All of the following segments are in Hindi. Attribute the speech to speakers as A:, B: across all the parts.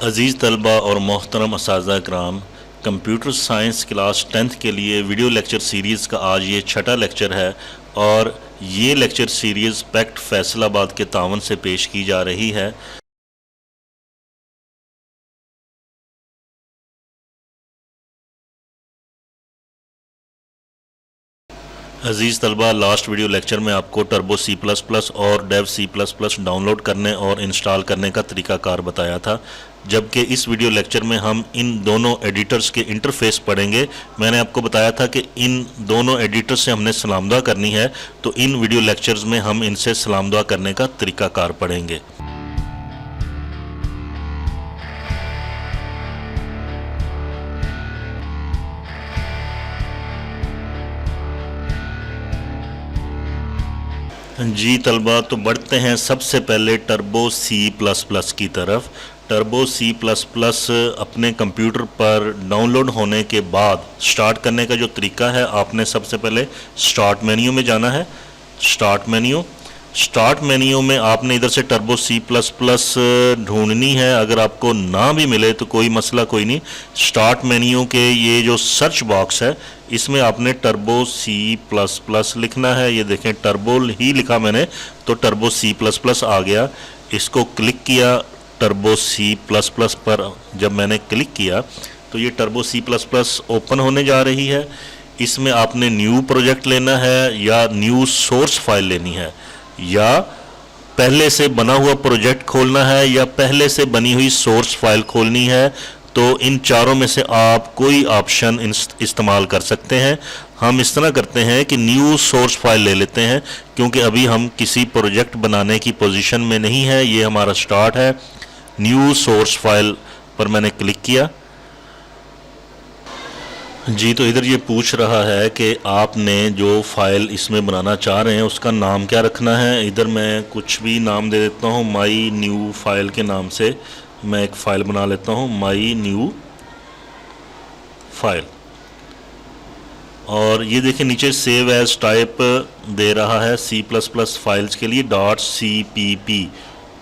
A: अज़ीज़ तलबा और मोहतरम असातिज़ा कराम, कंप्यूटर साइंस क्लास 10th के लिए वीडियो लेक्चर सीरीज़ का आज ये छठा लेक्चर है और ये लेक्चर सीरीज़ पैक्ट फैसलाबाद के तावन से पेश की जा रही है। अज़ीज़ तलबा, लास्ट वीडियो लेक्चर में आपको टर्बो C++ और डेव C++ डाउनलोड करने और इंस्टॉल करने का तरीक़ाकार बताया था, जबकि इस वीडियो लेक्चर में हम इन दोनों एडिटर्स के इंटरफेस पढ़ेंगे। मैंने आपको बताया था कि इन दोनों एडिटर से हमने सलामदुआ करनी है, तो इन वीडियो लेक्चर्स में हम इनसे सलामदुआ करने का तरीक़ाकार पढ़ेंगे। जी तलबा, तो बढ़ते हैं सबसे पहले टर्बो C++ की तरफ। टर्बो C++ अपने कंप्यूटर पर डाउनलोड होने के बाद स्टार्ट करने का जो तरीका है, आपने सबसे पहले स्टार्ट मेन्यू में जाना है। स्टार्ट मेन्यू में आपने इधर से टर्बो C++ ढूंढनी है। अगर आपको ना भी मिले तो कोई मसला कोई नहीं, स्टार्ट मेन्यू के ये जो सर्च बॉक्स है इसमें आपने टर्बो C++ लिखना है। ये देखें, टर्बो ही लिखा मैंने तो टर्बो C++ आ गया। इसको क्लिक किया टर्बो C++ पर। जब मैंने क्लिक किया तो ये टर्बो C++ ओपन होने जा रही है। इसमें आपने न्यू प्रोजेक्ट लेना है या न्यू सोर्स फाइल लेनी है, या पहले से बना हुआ प्रोजेक्ट खोलना है या पहले से बनी हुई सोर्स फाइल खोलनी है। तो इन चारों में से आप कोई ऑप्शन इस्तेमाल कर सकते हैं। हम इस तरह करते हैं कि न्यू सोर्स फाइल ले लेते हैं, क्योंकि अभी हम किसी प्रोजेक्ट बनाने की पोजीशन में नहीं है। ये हमारा स्टार्ट है। न्यू सोर्स फाइल पर मैंने क्लिक किया। जी, तो इधर ये पूछ रहा है कि आपने जो फ़ाइल इसमें बनाना चाह रहे हैं उसका नाम क्या रखना है। इधर मैं कुछ भी नाम दे देता हूँ। माई न्यू फाइल के नाम से मैं एक फ़ाइल बना लेता हूँ, माई न्यू फाइल। और ये देखिए नीचे सेव एज टाइप दे रहा है C++ फाइल्स के लिए .cpp।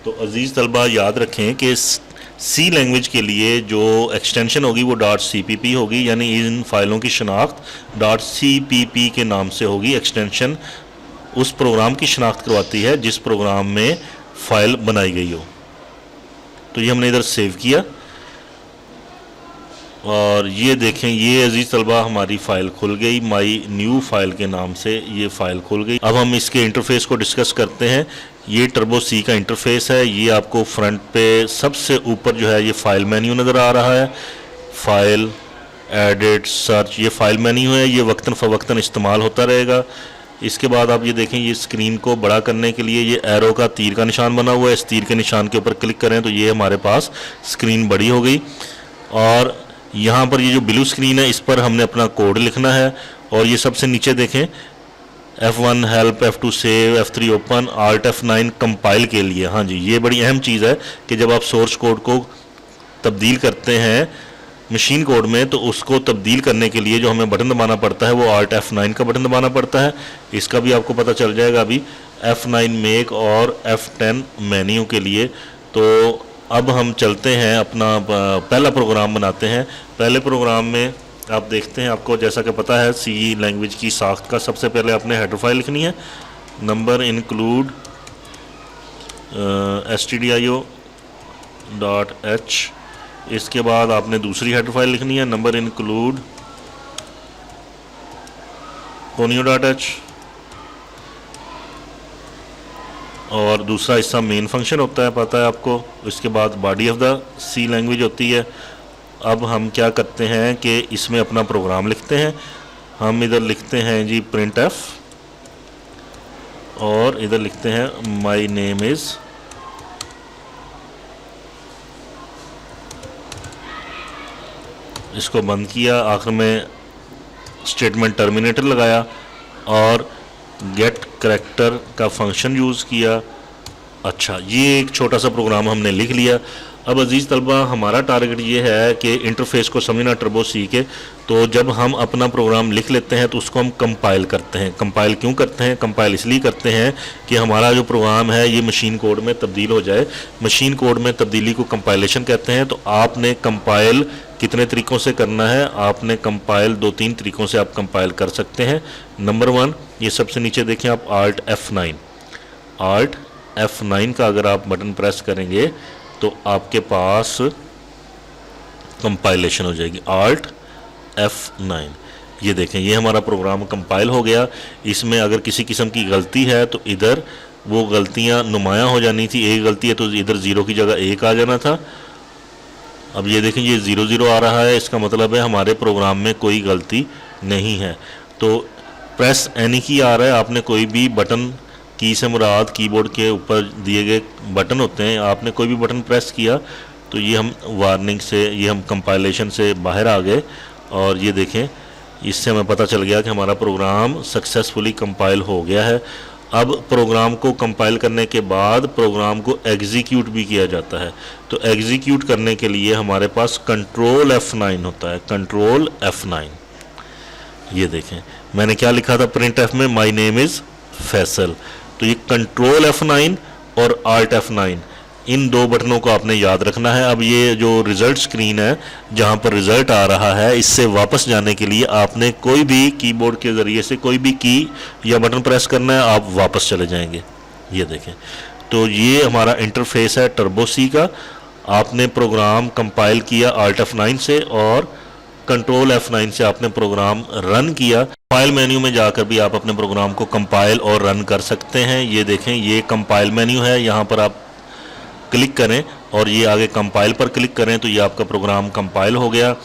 A: तो अज़ीज़ तलबा, याद रखें कि सी लैंग्वेज के लिए जो एक्सटेंशन होगी वो .cpp होगी, यानी इन फाइलों की शनाख्त .cpp के नाम से होगी। एक्सटेंशन उस प्रोग्राम की शनाख्त करवाती है जिस प्रोग्राम में फ़ाइल बनाई गई हो। तो ये हमने इधर सेव किया और ये देखें, ये अजीज़ तलबा हमारी फ़ाइल खुल गई। माई न्यू फाइल के नाम से ये फ़ाइल खुल गई। अब हम इसके इंटरफेस को डिस्कस करते हैं। ये टर्बो C का इंटरफेस है। ये आपको फ्रंट पे सबसे ऊपर जो है ये फ़ाइल मेन्यू नज़र आ रहा है। फ़ाइल, एडिट, सर्च, ये फ़ाइल मेन्यू है। ये वक्तन फ़वक्तन इस्तेमाल होता रहेगा। इसके बाद आप ये देखें, ये स्क्रीन को बड़ा करने के लिए ये एरो का तीर का निशान बना हुआ है। इस तीर के निशान के ऊपर क्लिक करें तो ये हमारे पास स्क्रीन बड़ी हो गई। और यहाँ पर ये जो ब्लू स्क्रीन है इस पर हमने अपना कोड लिखना है। और ये सबसे नीचे देखें, F1 help, F2 save, F3 open, Alt F9 compile के लिए। हाँ जी, ये बड़ी अहम चीज़ है कि जब आप सोर्स कोड को तब्दील करते हैं मशीन कोड में, तो उसको तब्दील करने के लिए जो हमें बटन दबाना पड़ता है वो Alt F9 का बटन दबाना पड़ता है। इसका भी आपको पता चल जाएगा अभी, F9 मेक और F10 मेन्यू के लिए। तो अब हम चलते हैं, अपना पहला प्रोग्राम बनाते हैं। पहले प्रोग्राम में आप देखते हैं, आपको जैसा कि पता है C लैंग्वेज की साख्त का सबसे पहले आपने हेडर फाइल लिखनी है, नंबर इंक्लूड stdio.h। इसके बाद आपने दूसरी हेडर फाइल लिखनी है, नंबर इंक्लूड conio.h। और दूसरा हिस्सा मेन फंक्शन होता है, पता है आपको। इसके बाद body of the C language होती है। अब हम क्या करते हैं कि इसमें अपना प्रोग्राम लिखते हैं। हम इधर लिखते हैं जी printf, और इधर लिखते हैं माई नेम इज़। इसको बंद किया, आखिर में स्टेटमेंट टर्मिनेटर लगाया और गेट करैक्टर का फंक्शन यूज़ किया। अच्छा, ये एक छोटा सा प्रोग्राम हमने लिख लिया। अब अजीज़ तलबा हमारा टारगेट ये है कि इंटरफेस को समझना टर्बो सी के। तो जब हम अपना प्रोग्राम लिख लेते हैं तो उसको हम कंपाइल करते हैं। कंपाइल क्यों करते हैं? कंपाइल इसलिए करते हैं कि हमारा जो प्रोग्राम है ये मशीन कोड में तब्दील हो जाए। मशीन कोड में तब्दीली को कंपाइलेशन कहते हैं। तो आपने कंपाइल कितने तरीक़ों से करना है? आपने कंपाइल 2-3 तरीक़ों से आप कंपाइल कर सकते हैं। नंबर 1, ये सबसे नीचे देखें आप Alt F9 का अगर आप बटन प्रेस करेंगे तो आपके पास कंपाइलेशन हो जाएगी। Alt F9, ये देखें ये हमारा प्रोग्राम कंपाइल हो गया। इसमें अगर किसी किस्म की गलती है तो इधर वो गलतियां नुमायां हो जानी थी। एक गलती है तो इधर 0 की जगह 1 आ जाना था। अब ये देखें ये 0 आ रहा है, इसका मतलब है हमारे प्रोग्राम में कोई गलती नहीं है। तो प्रेस एनी की आ रहा है, आपने कोई भी बटन, की से मुराद कीबोर्ड के ऊपर दिए गए बटन होते हैं, आपने कोई भी बटन प्रेस किया तो ये हम वार्निंग से, ये हम कंपाइलेशन से बाहर आ गए। और ये देखें इससे हमें पता चल गया कि हमारा प्रोग्राम सक्सेसफुली कंपाइल हो गया है। अब प्रोग्राम को कंपाइल करने के बाद प्रोग्राम को एग्जीक्यूट भी किया जाता है। तो एग्जीक्यूट करने के लिए हमारे पास कंट्रोल F9 होता है। कंट्रोल F9, ये देखें मैंने क्या लिखा था प्रिंट एफ में, माई नेम इज़ फैसल। तो ये कंट्रोल F9 और Alt F9, इन 2 बटनों को आपने याद रखना है। अब ये जो रिज़ल्ट स्क्रीन है जहाँ पर रिज़ल्ट आ रहा है, इससे वापस जाने के लिए आपने कोई भी कीबोर्ड के ज़रिए से कोई भी की या बटन प्रेस करना है, आप वापस चले जाएंगे। ये देखें तो ये हमारा इंटरफेस है टर्बो सी का। आपने प्रोग्राम कंपाइल किया Alt F9 से और कंट्रोल F9 से आपने प्रोग्राम रन किया। फाइल मेन्यू में जाकर भी आप अपने प्रोग्राम को कंपाइल और रन कर सकते हैं। ये देखें ये कंपाइल मेन्यू है, यहाँ पर आप क्लिक करें और ये आगे कंपाइल पर क्लिक करें तो ये आपका प्रोग्राम कंपाइल हो गया।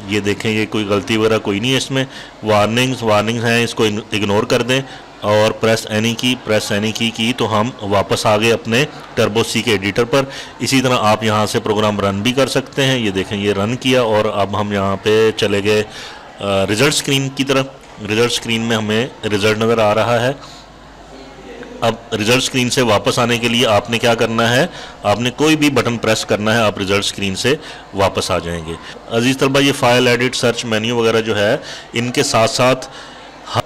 A: ये देखें ये कोई गलती वगैरह कोई नहीं है इसमें। वार्निंग्स हैं, इसको इग्नोर कर दें और प्रेस एनी की तो हम वापस आ गए अपने टर्बो सी के एडिटर पर। इसी तरह आप यहाँ से प्रोग्राम रन भी कर सकते हैं। ये देखें ये रन किया और अब हम यहाँ पे चले गए रिज़ल्ट स्क्रीन की तरफ। रिज़ल्ट स्क्रीन में हमें रिज़ल्ट नज़र आ रहा है। अब रिज़ल्ट स्क्रीन से वापस आने के लिए आपने क्या करना है? आपने कोई भी बटन प्रेस करना है, आप रिज़ल्ट स्क्रीन से वापस आ जाएंगे। अजीज़ तलबा ये फाइल एडिट सर्च मेन्यू वगैरह जो है, इनके साथ साथ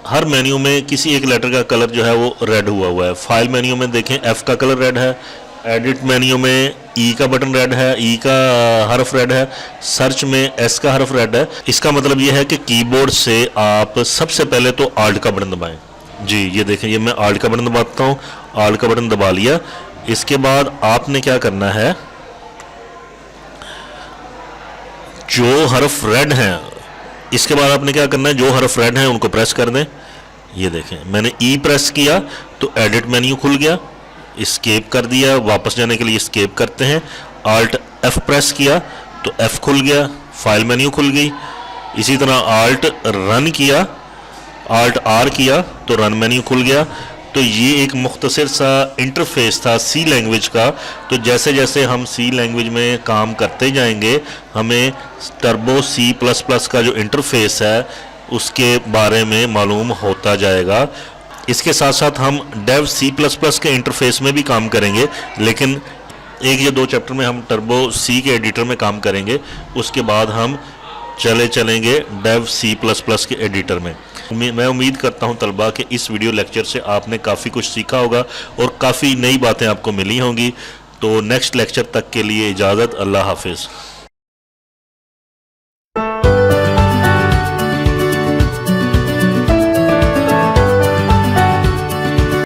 A: हर मेन्यू में किसी एक लेटर का कलर जो है वो रेड हुआ है। फाइल मेन्यू में देखें F का कलर रेड है, एडिट मेन्यू में E का बटन रेड है, E का हर्फ रेड है, सर्च में S का हर्फ रेड है। इसका मतलब ये है कि कीबोर्ड से आप सबसे पहले तो Alt का बटन दबाएं। जी ये देखें ये मैं Alt का बटन दबाता हूँ। Alt का बटन दबा लिया। इसके बाद आपने क्या करना है, जो हर्फ रेड हैं, इसके बाद आपने क्या करना है, जो हर्फ रेड हैं उनको प्रेस कर दें। ये देखें मैंने E प्रेस किया तो एडिट मेन्यू खुल गया, एस्केप कर दिया। वापस जाने के लिए एस्केप करते हैं। Alt F प्रेस किया तो F खुल गया, फाइल मेन्यू खुल गई। इसी तरह Alt रन किया, Alt R किया तो रन मेन्यू खुल गया। तो ये एक मुख्तसर सा इंटरफेस था सी लैंग्वेज का। तो जैसे जैसे हम सी लैंग्वेज में काम करते जाएंगे हमें टर्बो C++ का जो इंटरफेस है उसके बारे में मालूम होता जाएगा। इसके साथ साथ हम डेव C++ के इंटरफेस में भी काम करेंगे, लेकिन 1 या 2 चैप्टर में हम टर्बो सी के एडिटर में काम करेंगे। उसके बाद हम चलेंगे डेव C++ के एडिटर में। मैं उम्मीद करता हूं तलबा कि इस वीडियो लेक्चर से आपने काफ़ी कुछ सीखा होगा और काफ़ी नई बातें आपको मिली होंगी। तो नेक्स्ट लेक्चर तक के लिए इजाज़त, अल्लाह हाफिज़।